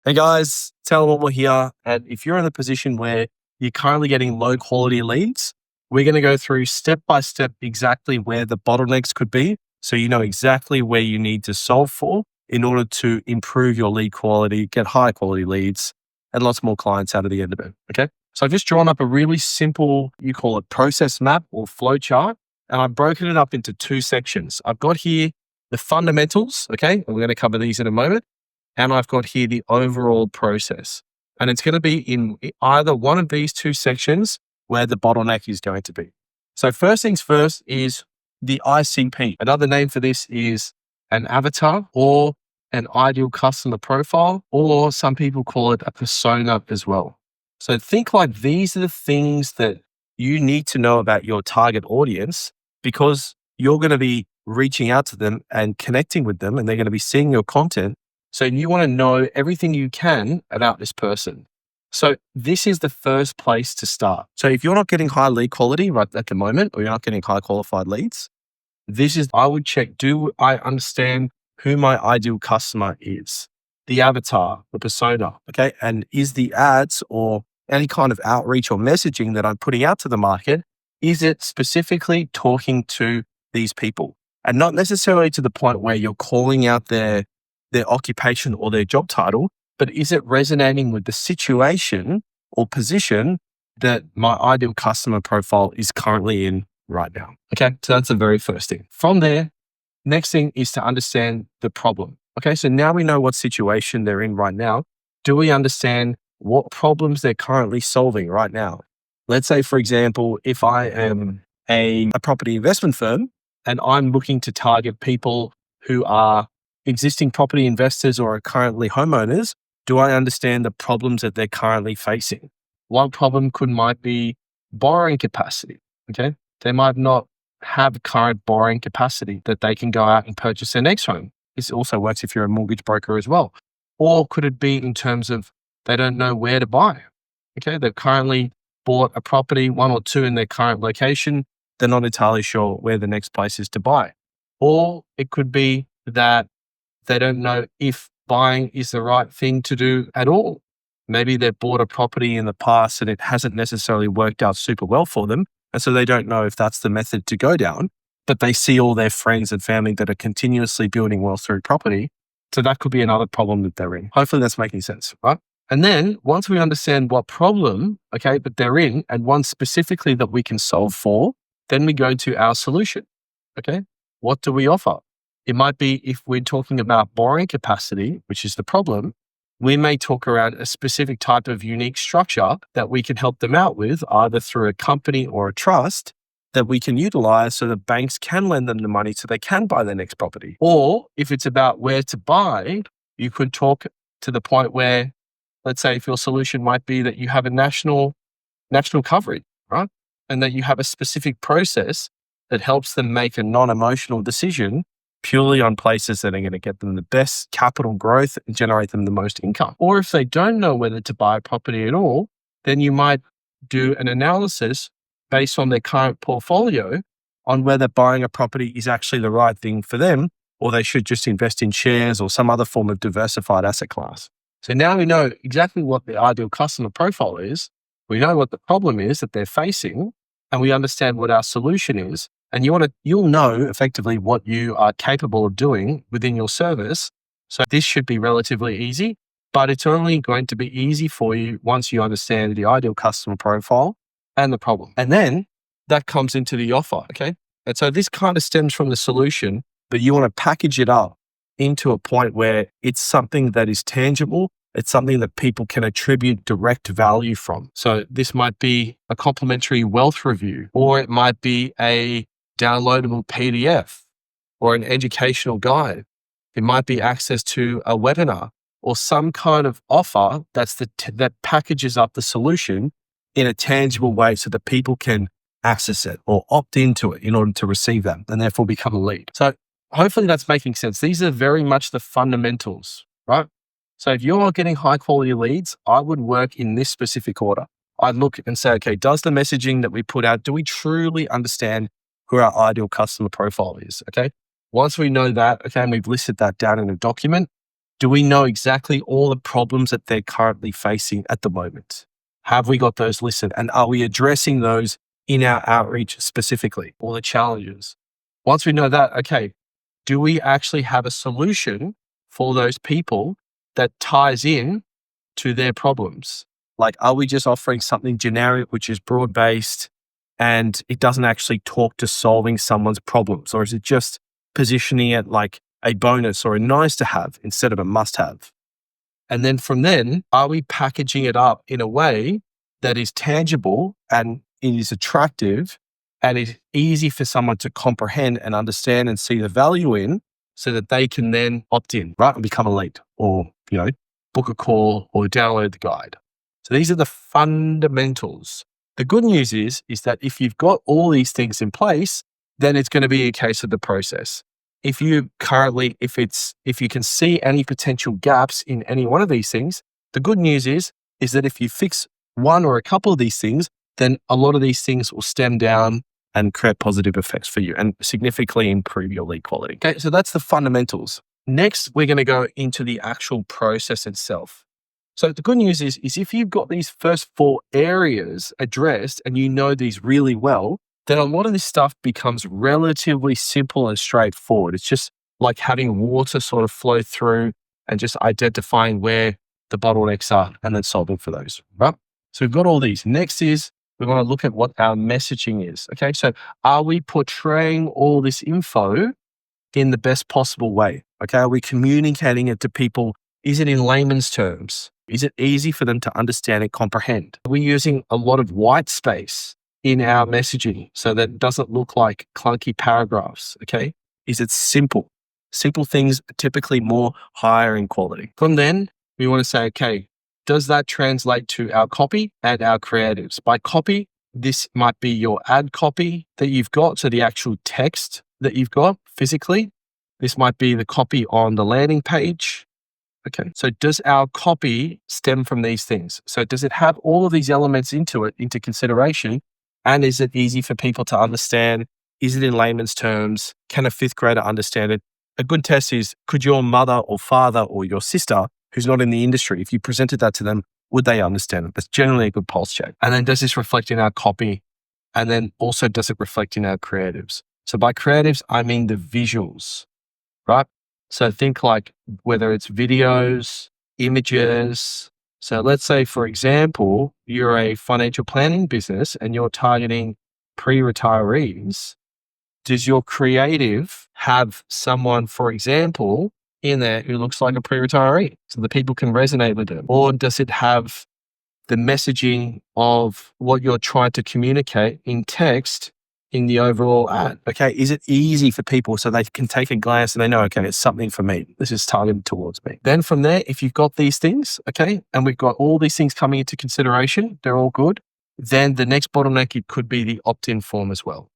Hey guys, it's Allan Whatmore here. And if you're in a position where you're currently getting low quality leads, we're going to go through step by step exactly where the bottlenecks could be. So you know exactly where you need to solve for in order to improve your lead quality, get high quality leads, and lots more clients out of the end of it. Okay. So I've just drawn up a really simple, you call it process map or flow chart, and I've broken it up into two sections. I've got here the fundamentals. Okay. And we're going to cover these in a moment. And I've got here the overall process. And it's going to be in either one of these two sections where the bottleneck is going to be. So first things first is the ICP. Another name for this is an avatar or an ideal customer profile, or some people call it a persona as well. So think like these are the things that you need to know about your target audience, because you're going to be reaching out to them and connecting with them, and they're going to be seeing your content. So you want to know everything you can about this person. So this is the first place to start. So if you're not getting high lead quality right at the moment, or you're not getting high qualified leads, I would check, do I understand who my ideal customer is? The avatar, the persona, okay? And is the ads or any kind of outreach or messaging that I'm putting out to the market, is it specifically talking to these people? And not necessarily to the point where you're calling out their occupation or their job title, but is it resonating with the situation or position that my ideal customer profile is currently in right now? Okay, so that's the very first thing. From there, next thing is to understand the problem. Okay, so now we know what situation they're in right now. Do we understand what problems they're currently solving right now? Let's say, for example, if I am a property investment firm and I'm looking to target people who are existing property investors or are currently homeowners, do I understand the problems that they're currently facing? One problem might be borrowing capacity. Okay. They might not have current borrowing capacity that they can go out and purchase their next home. This also works if you're a mortgage broker as well. Or could it be in terms of they don't know where to buy? Okay. They've currently bought a property, one or two in their current location. They're not entirely sure where the next place is to buy. Or it could be that they don't know if buying is the right thing to do at all. Maybe they've bought a property in the past and it hasn't necessarily worked out super well for them. And so they don't know if that's the method to go down, but they see all their friends and family that are continuously building wealth through property. So that could be another problem that they're in. Hopefully that's making sense, right? And then once we understand what problem, okay, that they're in, and one specifically that we can solve for, then we go to our solution. Okay. What do we offer? It might be, if we're talking about borrowing capacity, which is the problem, we may talk around a specific type of unique structure that we can help them out with, either through a company or a trust that we can utilize so that banks can lend them the money so they can buy their next property. Or if it's about where to buy, you could talk to the point where, let's say if your solution might be that you have a national coverage, right? And that you have a specific process that helps them make a non-emotional decision purely on places that are going to get them the best capital growth and generate them the most income. Or if they don't know whether to buy a property at all, then you might do an analysis based on their current portfolio on whether buying a property is actually the right thing for them, or they should just invest in shares or some other form of diversified asset class. So now we know exactly what the ideal customer profile is. We know what the problem is that they're facing, and we understand what our solution is. And you'll know effectively what you are capable of doing within your service. So this should be relatively easy, but it's only going to be easy for you once you understand the ideal customer profile and the problem. And then that comes into the offer. Okay. And so this kind of stems from the solution, but you want to package it up into a point where it's something that is tangible. It's something that people can attribute direct value from. So this might be a complimentary wealth review, or it might be a downloadable PDF or an educational guide. It might be access to a webinar or some kind of offer that packages up the solution in a tangible way so that people can access it or opt into it in order to receive that and therefore become a lead. So hopefully that's making sense. These are very much the fundamentals, right? So if you're getting high quality leads, I would work in this specific order. I'd look and say, okay, does the messaging that we put out, do we truly understand who our ideal customer profile is? Okay. Once we know that, okay, and we've listed that down in a document, Do we know exactly all the problems that they're currently facing at the moment? Have we got those listed? And are we addressing those in our outreach specifically, all the challenges? Once we know that, okay, do we actually have a solution for those people that ties in to their problems? Like, are we just offering something generic, which is broad based and it doesn't actually talk to solving someone's problems? Or is it just positioning it like a bonus or a nice to have instead of a must have? And then from then, are we packaging it up in a way that is tangible and it is attractive and is easy for someone to comprehend and understand and see the value in so that they can then opt in, right? And become a lead or, book a call or download the guide. So these are the fundamentals. The good news is that if you've got all these things in place, then it's going to be a case of the process. If you can see any potential gaps in any one of these things, the good news is that if you fix one or a couple of these things, then a lot of these things will stem down and create positive effects for you and significantly improve your lead quality. Okay, so that's the fundamentals. Next, we're going to go into the actual process itself. So the good news is if you've got these first 4 areas addressed and you know these really well, then a lot of this stuff becomes relatively simple and straightforward. It's just like having water sort of flow through and just identifying where the bottlenecks are and then solving for those, right? So we've got all these. Next is we want to look at what our messaging is. Okay, so are we portraying all this info in the best possible way? Okay, are we communicating it to people? Is it in layman's terms? Is it easy for them to understand and comprehend? Are we using a lot of white space in our messaging so that it doesn't look like clunky paragraphs? Okay, is it simple? Simple things are typically more higher in quality. From then, we want to say, okay, does that translate to our copy and our creatives? By copy, this might be your ad copy that you've got, so the actual text that you've got physically. This might be the copy on the landing page. Okay, so does our copy stem from these things? So does it have all of these elements into consideration? And is it easy for people to understand? Is it in layman's terms? Can a 5th grader understand it? A good test is, could your mother or father or your sister who's not in the industry, if you presented that to them, would they understand it? That's generally a good pulse check. And then does this reflect in our copy? And then also, does it reflect in our creatives? So by creatives, I mean the visuals, right? So think like whether it's videos, images. So let's say, for example, you're a financial planning business and you're targeting pre-retirees. Does your creative have someone, for example, in there who looks like a pre-retiree so that people can resonate with them? Or does it have the messaging of what you're trying to communicate in text in the overall ad? Okay, is it easy for people so they can take a glance and they know, okay, it's something for me. This is targeted towards me. Then from there, if you've got these things, okay, and we've got all these things coming into consideration, they're all good. Then the next bottleneck, it could be the opt-in form as well.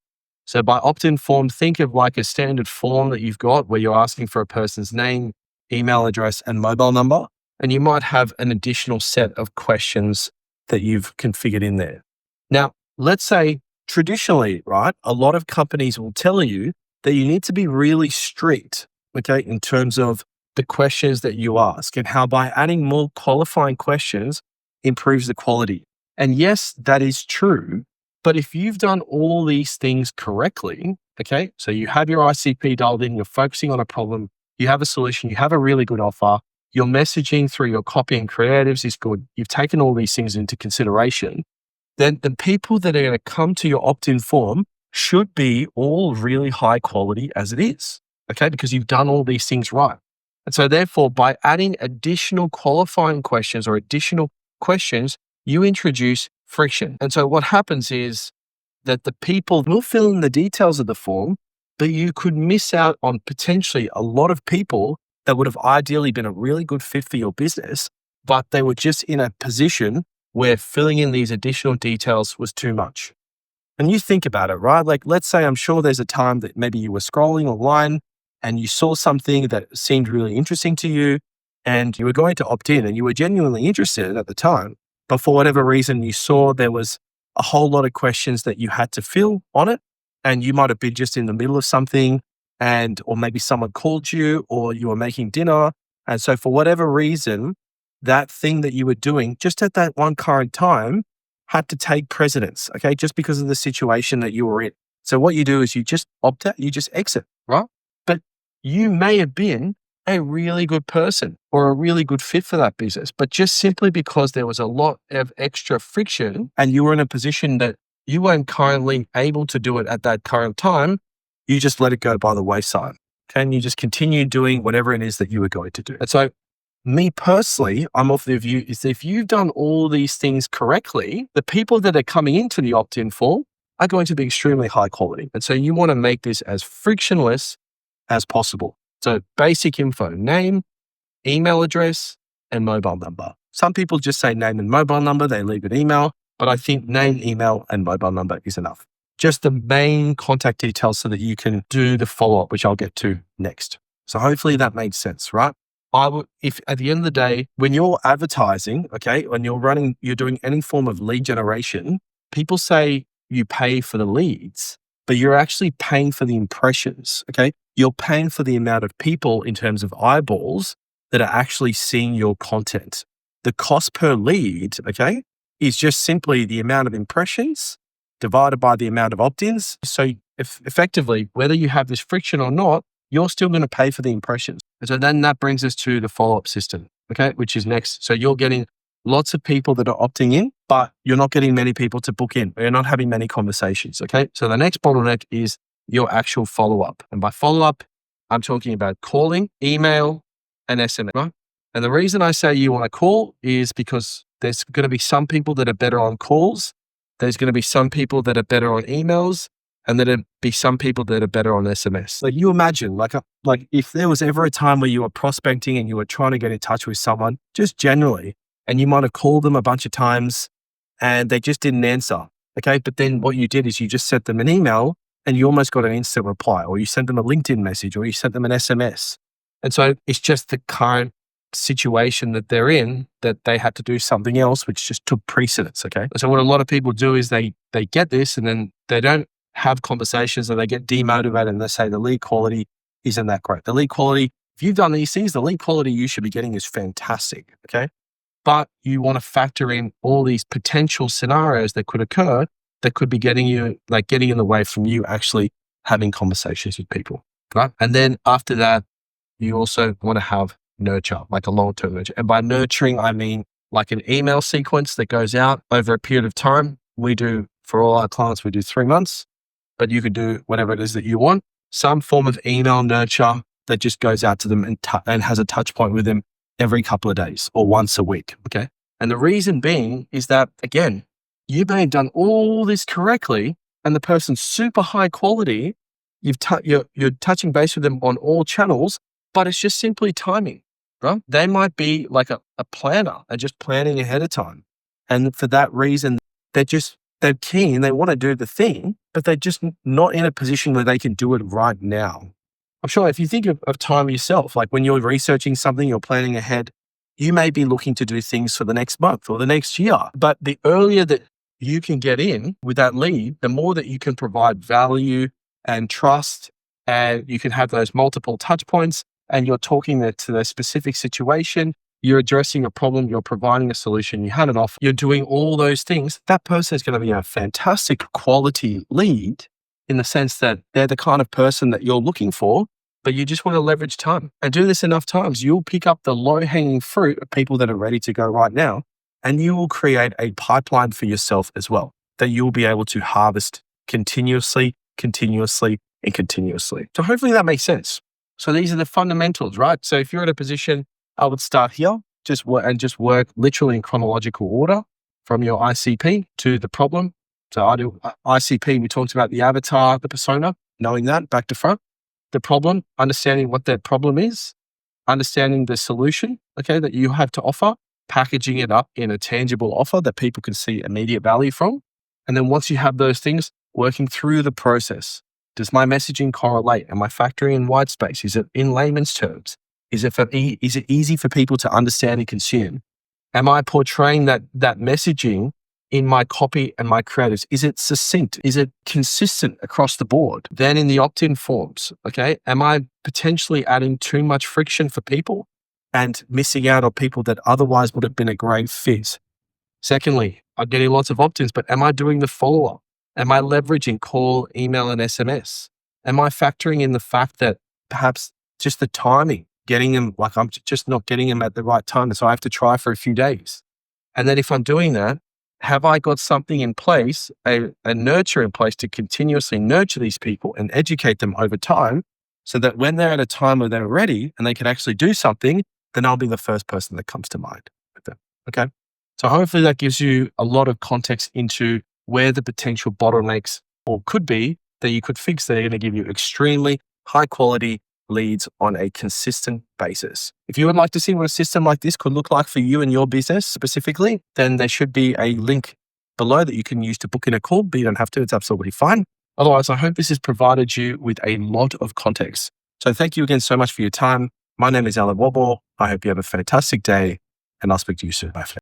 So by opt-in form, think of like a standard form that you've got where you're asking for a person's name, email address, and mobile number. And you might have an additional set of questions that you've configured in there. Now, let's say traditionally, right, a lot of companies will tell you that you need to be really strict, okay, in terms of the questions that you ask and how by adding more qualifying questions improves the quality. And yes, that is true. But if you've done all these things correctly, okay, so you have your ICP dialed in, you're focusing on a problem, you have a solution, you have a really good offer, your messaging through your copy and creatives is good, you've taken all these things into consideration, then the people that are going to come to your opt-in form should be all really high quality as it is, okay, because you've done all these things right. And so therefore, by adding additional qualifying questions or additional questions, you introduce friction. And so what happens is that the people will fill in the details of the form, but you could miss out on potentially a lot of people that would have ideally been a really good fit for your business, but they were just in a position where filling in these additional details was too much. And you think about it, right? Like, let's say, I'm sure there's a time that maybe you were scrolling online and you saw something that seemed really interesting to you and you were going to opt in and you were genuinely interested at the time. But for whatever reason, you saw there was a whole lot of questions that you had to fill on it. And you might have been just in the middle of something or maybe someone called you or you were making dinner And so for whatever reason, that thing that you were doing just at that one current time had to take precedence, okay, just because of the situation that you were in. So what you do is you just opt out, you just exit, right? But you may have been a really good person or a really good fit for that business, but just simply because there was a lot of extra friction and you were in a position that you weren't currently able to do it at that current time, you just let it go by the wayside. Okay. And you just continue doing whatever it is that you were going to do. And so me personally, I'm of the view is if you've done all these things correctly, the people that are coming into the opt-in form are going to be extremely high quality. And so you want to make this as frictionless as possible. So basic info, name, email address, and mobile number. Some people just say name and mobile number, they leave an email, but I think name, email, and mobile number is enough. Just the main contact details so that you can do the follow-up, which I'll get to next. So hopefully that makes sense, right? If at the end of the day, when you're advertising, okay, when you're doing any form of lead generation, people say you pay for the leads, but you're actually paying for the impressions, okay? You're paying for the amount of people in terms of eyeballs that are actually seeing your content. The cost per lead, okay, is just simply the amount of impressions divided by the amount of opt-ins. So effectively, whether you have this friction or not, you're still going to pay for the impressions. And so then that brings us to the follow-up system, okay, which is next. So you're getting lots of people that are opting in, but you're not getting many people to book in. You're not having many conversations, okay? So the next bottleneck is your actual follow-up. And by follow-up, I'm talking about calling, email, and SMS, right? And the reason I say you want to call is because there's going to be some people that are better on calls. There's going to be some people that are better on emails, and there'll be some people that are better on SMS. Like you imagine, like if there was ever a time where you were prospecting and you were trying to get in touch with someone, just generally, and you might have called them a bunch of times and they just didn't answer. Okay. But then what you did is you just sent them an email and you almost got an instant reply, or you sent them a LinkedIn message, or you sent them an SMS. And so it's just the current situation that they're in that they had to do something else, which just took precedence. Okay. So what a lot of people do is they get this and then they don't have conversations and they get demotivated and they say the lead quality isn't that great. The lead quality, if you've done these things, the lead quality you should be getting is fantastic. Okay. But you want to factor in all these potential scenarios that could occur that could be getting in the way from you actually having conversations with people. Right. And then after that, you also want to have nurture, like a long-term nurture. And by nurturing, I mean like an email sequence that goes out over a period of time. We do, for all our clients, we do 3 months, but you could do whatever it is that you want. Some form of email nurture that just goes out to them and has a touch point with them every couple of days or once a week. Okay. And the reason being is that, again, you may have done all this correctly and the person's super high quality. You're touching base with them on all channels, but it's just simply timing, right? They might be like a planner and just planning ahead of time. And for that reason, they're keen, they want to do the thing, but they're just not in a position where they can do it right now. I'm sure if you think of time yourself, like when you're researching something, you're planning ahead, you may be looking to do things for the next month or the next year. But the earlier that you can get in with that lead, the more that you can provide value and trust, and you can have those multiple touch points, and you're talking to their specific situation, you're addressing a problem, you're providing a solution, you had it off, you're doing all those things. That person is going to be a fantastic quality lead in the sense that they're the kind of person that you're looking for, but you just want to leverage time and do this enough times. You'll pick up the low-hanging fruit of people that are ready to go right now, and you will create a pipeline for yourself as well that you'll be able to harvest continuously. So hopefully that makes sense. So these are the fundamentals, right? So if you're at a position, I would start here, just work literally in chronological order from your ICP to the problem. So I do ICP, we talked about the avatar, the persona, knowing that back to front, the problem, understanding what that problem is, understanding the solution, okay, that you have to offer, packaging it up in a tangible offer that people can see immediate value from. And then once you have those things, working through the process. Does my messaging correlate? Am I factoring in white space? Is it in layman's terms? Is it easy for people to understand and consume? Am I portraying that messaging in my copy and my creatives? Is it succinct? Is it consistent across the board? Then in the opt-in forms, okay, am I potentially adding too much friction for people? and missing out on people that otherwise would have been a great fit? Secondly, I'm getting lots of opt-ins, but am I doing the follow-up? Am I leveraging call, email, and SMS? Am I factoring in the fact that perhaps just the timing, getting them, like I'm just not getting them at the right time, and so I have to try for a few days? And then if I'm doing that, have I got something in place, a nurture in place to continuously nurture these people and educate them over time so that when they're at a time where they're ready and they can actually do something, then I'll be the first person that comes to mind with them. Okay. So hopefully that gives you a lot of context into where the potential bottlenecks or could be that you could fix that are going to give you extremely high quality leads on a consistent basis. If you would like to see what a system like this could look like for you and your business specifically, then there should be a link below that you can use to book in a call, but you don't have to. It's absolutely fine. Otherwise, I hope this has provided you with a lot of context. So thank you again so much for your time. My name is Allan Whatmore. I hope you have a fantastic day, and I'll speak to you soon. Bye for now.